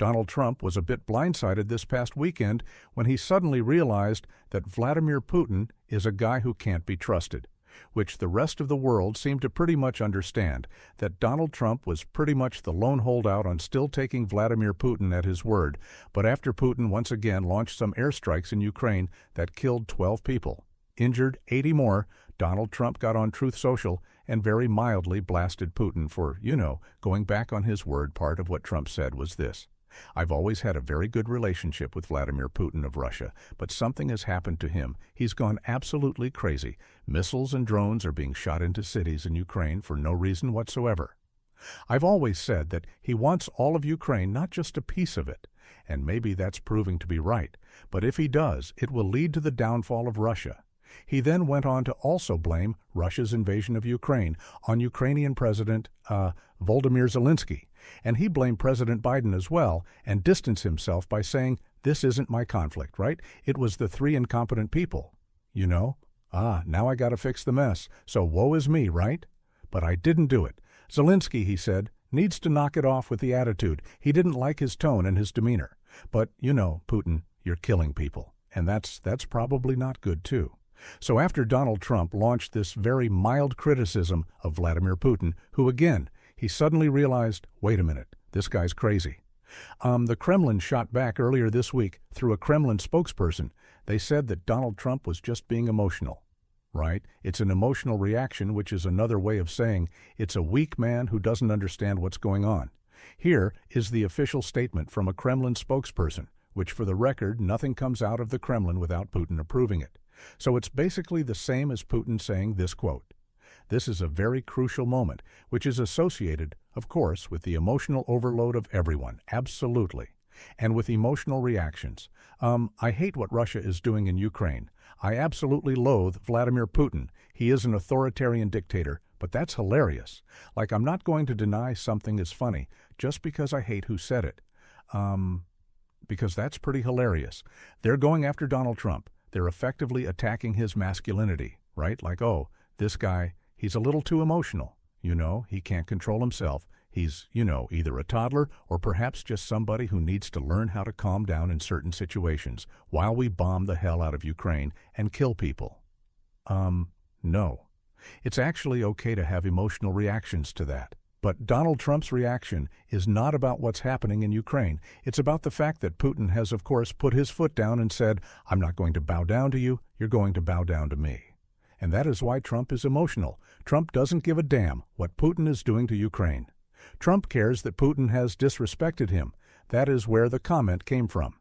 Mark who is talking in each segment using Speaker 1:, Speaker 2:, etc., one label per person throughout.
Speaker 1: Donald Trump was a bit blindsided this past weekend when he suddenly realized that Vladimir Putin is a guy who can't be trusted, which the rest of the world seemed to pretty much understand, that Donald Trump was pretty much the lone holdout on still taking Vladimir Putin at his word. But after Putin once again launched some airstrikes in Ukraine that killed 12 people, injured 80 more, Donald Trump got on Truth Social and very mildly blasted Putin for, going back on his word. Part of what Trump said was this: "I've always had a very good relationship with Vladimir Putin of Russia, but something has happened to him. He's gone absolutely crazy. Missiles and drones are being shot into cities in Ukraine for no reason whatsoever. I've always said that he wants all of Ukraine, not just a piece of it. And maybe that's proving to be right. But if he does, it will lead to the downfall of Russia." He then went on to also blame Russia's invasion of Ukraine on Ukrainian President Volodymyr Zelensky, and he blamed President Biden as well and distanced himself by saying, "This isn't my conflict, right? It was the three incompetent people. Now I gotta fix the mess, so woe is me, right? But I didn't do it. Zelensky," he said, "needs to knock it off with the attitude. He didn't like his tone and his demeanor. But, Putin, you're killing people, and that's probably not good too." So after Donald Trump launched this very mild criticism of Vladimir Putin, who again, he suddenly realized, wait a minute, this guy's crazy. The Kremlin shot back earlier this week through a Kremlin spokesperson. They said that Donald Trump was just being emotional. Right? It's an emotional reaction, which is another way of saying it's a weak man who doesn't understand what's going on. Here is the official statement from a Kremlin spokesperson, which for the record, nothing comes out of the Kremlin without Putin approving it. So it's basically the same as Putin saying this quote: "This is a very crucial moment, which is associated, of course, with the emotional overload of everyone, absolutely, and with emotional reactions. I hate what Russia is doing in Ukraine. I absolutely loathe Vladimir Putin. He is an authoritarian dictator, but that's hilarious. Like, I'm not going to deny something is funny just because I hate who said it. Because that's pretty hilarious. They're going after Donald Trump. They're effectively attacking his masculinity, right? Like, oh, this guy, he's a little too emotional. He can't control himself. He's, either a toddler or perhaps just somebody who needs to learn how to calm down in certain situations while we bomb the hell out of Ukraine and kill people." No. It's actually okay to have emotional reactions to that. But Donald Trump's reaction is not about what's happening in Ukraine. It's about the fact that Putin has, of course, put his foot down and said, "I'm not going to bow down to you, you're going to bow down to me." And that is why Trump is emotional. Trump doesn't give a damn what Putin is doing to Ukraine. Trump cares that Putin has disrespected him. That is where the comment came from.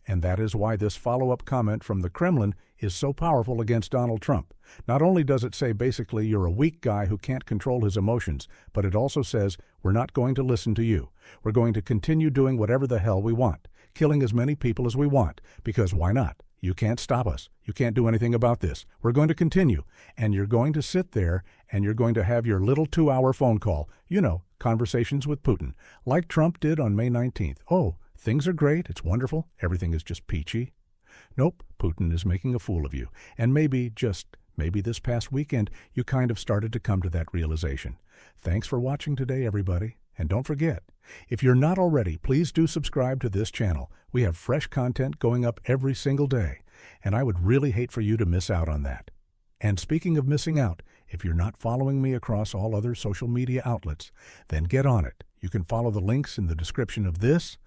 Speaker 1: And that is why this follow-up comment from the Kremlin is so powerful against Donald Trump. Not only does it say basically you're a weak guy who can't control his emotions, but it also says we're not going to listen to you. We're going to continue doing whatever the hell we want, killing as many people as we want, because why not? You can't stop us. You can't do anything about this. We're going to continue. And you're going to sit there and you're going to have your little 2-hour phone call, conversations with Putin, like Trump did on May 19th. Oh, things are great. It's wonderful. Everything is just peachy. Nope, Putin is making a fool of you. And maybe this past weekend, you kind of started to come to that realization. Thanks for watching today, everybody. And don't forget, if you're not already, please do subscribe to this channel. We have fresh content going up every single day, and I would really hate for you to miss out on that. And speaking of missing out, if you're not following me across all other social media outlets, then get on it. You can follow the links in the description of this,